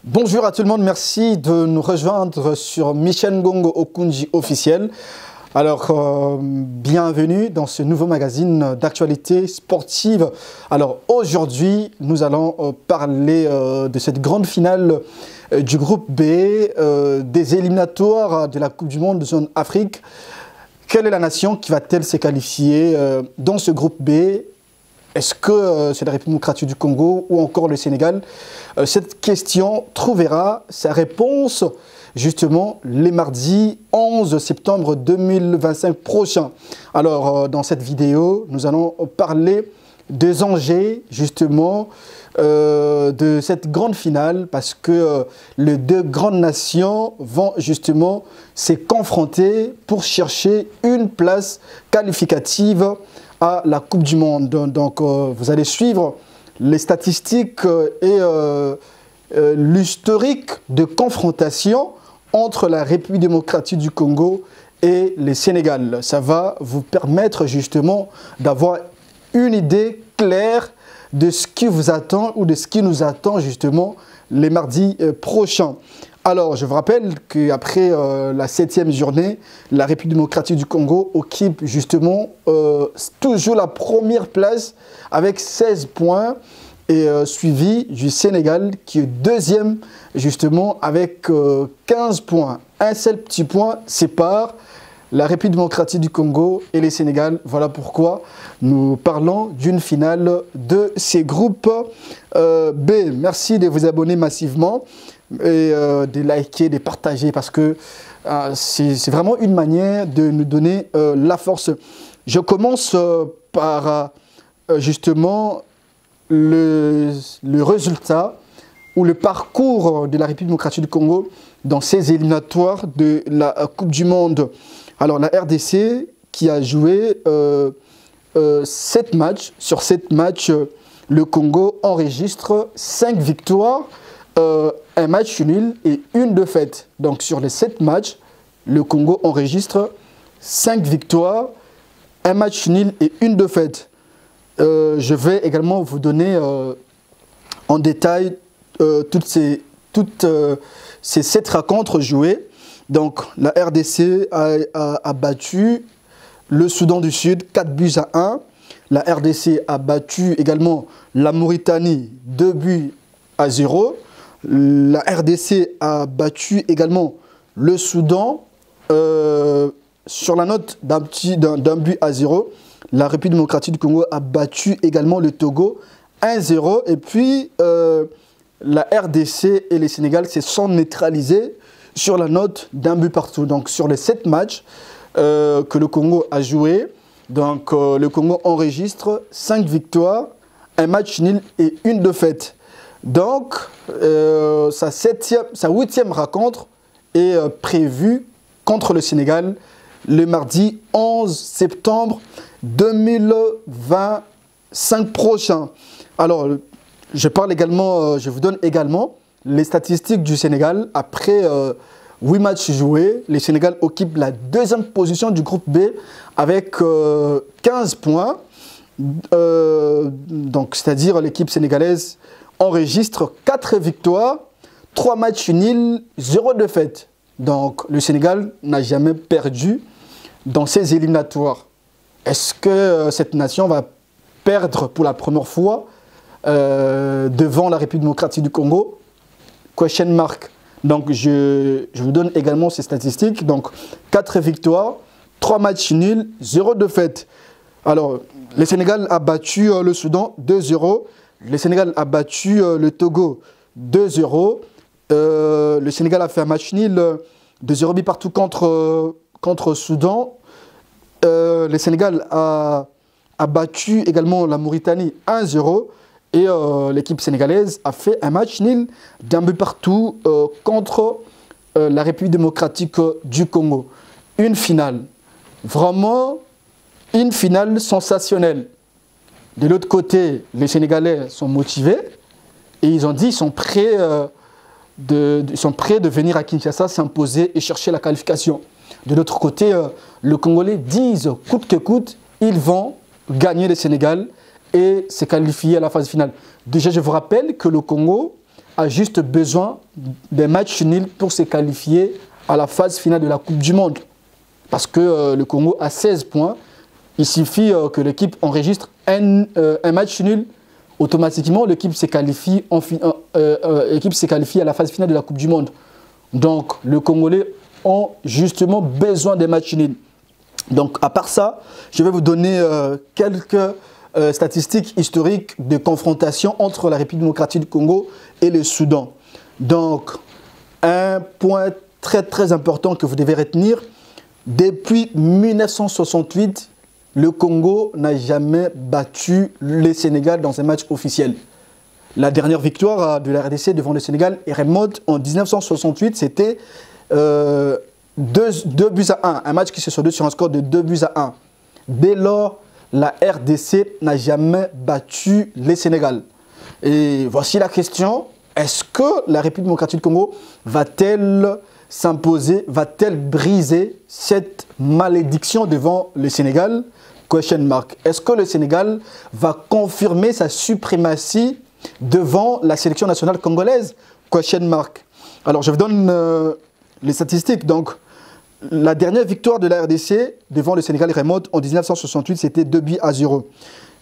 Bonjour à tout le monde, merci de nous rejoindre sur Michel Ngongo Okunji officiel. Alors, bienvenue dans ce nouveau magazine d'actualité sportive. Alors, aujourd'hui, nous allons parler de cette grande finale du groupe B, des éliminatoires de la Coupe du Monde de zone Afrique. Quelle est la nation qui va-t-elle se qualifier dans ce groupe B? Est-ce que c'est la République démocratique du Congo ou encore le Sénégal? Cette question trouvera sa réponse justement les mardis 11 septembre 2025 prochain. Alors dans cette vidéo, nous allons parler des enjeux justement de cette grande finale parce que les deux grandes nations vont justement se confronter pour chercher une place qualificative à la Coupe du Monde. Donc vous allez suivre les statistiques et l'historique de confrontation entre la République démocratique du Congo et le Sénégal. Ça va vous permettre justement d'avoir une idée claire de ce qui vous attend ou de ce qui nous attend justement les mardis prochains. Alors, je vous rappelle qu'après la 7e journée, la République démocratique du Congo occupe justement toujours la première place avec 16 points et suivi du Sénégal qui est deuxième justement avec 15 points. Un seul petit point sépare la République démocratique du Congo et le Sénégal. Voilà pourquoi nous parlons d'une finale de ces groupes B. Merci de vous abonner massivement et de liker, de partager parce que c'est vraiment une manière de nous donner la force. Je commence par justement le résultat ou le parcours de la République démocratique du Congo dans ces éliminatoires de la Coupe du Monde. Alors la RDC qui a joué 7 matchs, sur 7 matchs, le Congo enregistre 5 victoires, un match nul et une défaite. Donc sur les 7 matchs, le Congo enregistre 5 victoires, un match nul et une défaite. Je vais également vous donner en détail toutes ces 7 rencontres jouées. Donc la RDC a battu le Soudan du Sud 4-1. La RDC a battu également la Mauritanie 2-0. La RDC a battu également le Soudan sur la note d'un but à 0. La République démocratique du Congo a battu également le Togo 1-0. Et puis la RDC et le Sénégal se sont neutralisés sur la note d'un but partout. Donc sur les 7 matchs que le Congo a joué, donc le Congo enregistre 5 victoires, un match nul et une défaite. Donc sa 8e rencontre est prévue contre le Sénégal le mardi 11 septembre 2025 prochain. Alors je vous donne également les statistiques du Sénégal. Après 8 matchs joués, le Sénégal occupe la 2e position du groupe B avec 15 points. Donc, c'est-à-dire l'équipe sénégalaise enregistre 4 victoires, 3 matchs nuls, 0 défaite. Donc, le Sénégal n'a jamais perdu dans ses éliminatoires. Est-ce que cette nation va perdre pour la première fois devant la République démocratique du Congo? Question mark. Donc, je vous donne également ces statistiques. Donc, 4 victoires, 3 matchs nuls, 0 défaite. Alors, le Sénégal a battu le Soudan 2-0. Le Sénégal a battu le Togo 2-0. Le Sénégal a fait un match nul de 0 but partout contre Soudan. Le Sénégal a battu également la Mauritanie 1-0. Et l'équipe sénégalaise a fait un match nul d'un but partout contre la République démocratique du Congo. Une finale, vraiment une finale sensationnelle. De l'autre côté, les Sénégalais sont motivés et ils ont dit qu'ils sont prêts de venir à Kinshasa s'imposer et chercher la qualification. De l'autre côté, les Congolais disent coûte que coûte, ils vont gagner le Sénégal et se qualifier à la phase finale. Déjà, je vous rappelle que le Congo a juste besoin des matchs nuls pour se qualifier à la phase finale de la Coupe du Monde. Parce que le Congo a 16 points. Il suffit que l'équipe enregistre un match nul. Automatiquement, l'équipe se qualifie à la phase finale de la Coupe du Monde. Donc, les Congolais ont justement besoin des matchs nuls. Donc, à part ça, je vais vous donner quelques statistiques historiques de confrontation entre la République démocratique du Congo et le Soudan. Donc, un point très très important que vous devez retenir, depuis 1968, le Congo n'a jamais battu le Sénégal dans un match officiel. La dernière victoire de la RDC devant le Sénégal remonte en 1968, c'était 2 buts à 1, un match qui se soldait sur un score de 2 buts à 1. Dès lors, la RDC n'a jamais battu le Sénégal. Et voici la question, est-ce que la République démocratique du Congo va-t-elle s'imposer, va-t-elle briser cette malédiction devant le Sénégal? Question mark. Est-ce que le Sénégal va confirmer sa suprématie devant la sélection nationale congolaise? Question mark. Alors, je vous donne les statistiques. Donc, la dernière victoire de la RDC devant le Sénégal remonte en 1968, c'était 2 buts à 0.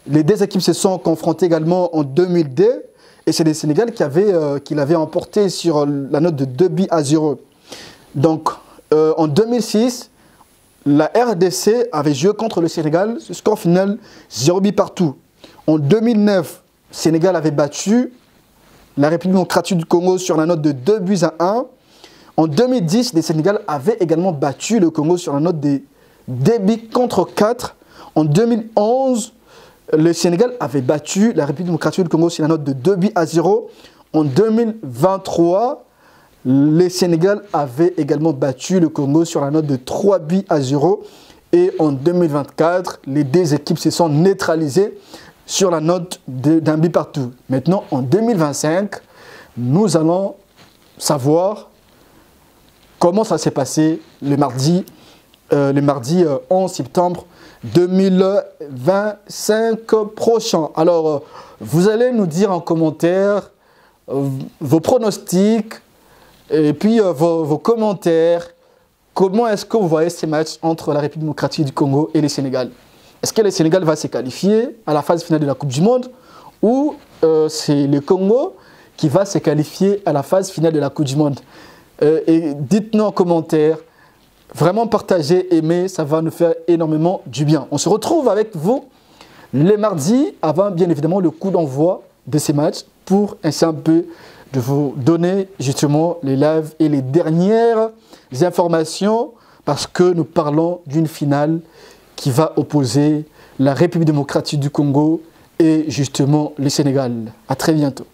Les deux équipes se sont confrontées également en 2002 et c'est le Sénégal qui l'avait emporté sur la note de 2 buts à 0. Donc, en 2006, la RDC avait joué contre le Sénégal, score final 0 but partout. En 2009, le Sénégal avait battu la République démocratique du Congo sur la note de 2 buts à 1. En 2010, le Sénégal avait également battu le Congo sur la note de 2 buts contre 4. En 2011, le Sénégal avait battu la République démocratique du Congo sur la note de 2 buts à 0. En 2023, le Sénégal avait également battu le Congo sur la note de 3 buts à 0. Et en 2024, les deux équipes se sont neutralisées sur la note d'un but partout. Maintenant, en 2025, nous allons savoir comment ça s'est passé le mardi 11 septembre 2025 prochain. Alors, vous allez nous dire en commentaire vos pronostics, et puis vos commentaires, comment est-ce que vous voyez ces matchs entre la République démocratique du Congo et le Sénégal? Est-ce que le Sénégal va se qualifier à la phase finale de la Coupe du Monde ou c'est le Congo qui va se qualifier à la phase finale de la Coupe du Monde? Et dites-nous en commentaire, vraiment partagez, aimez, ça va nous faire énormément du bien. On se retrouve avec vous les mardis avant bien évidemment le coup d'envoi de ces matchs pour essayer un peu de vous donner justement les lives et les dernières informations parce que nous parlons d'une finale qui va opposer la République démocratique du Congo et justement le Sénégal. À très bientôt.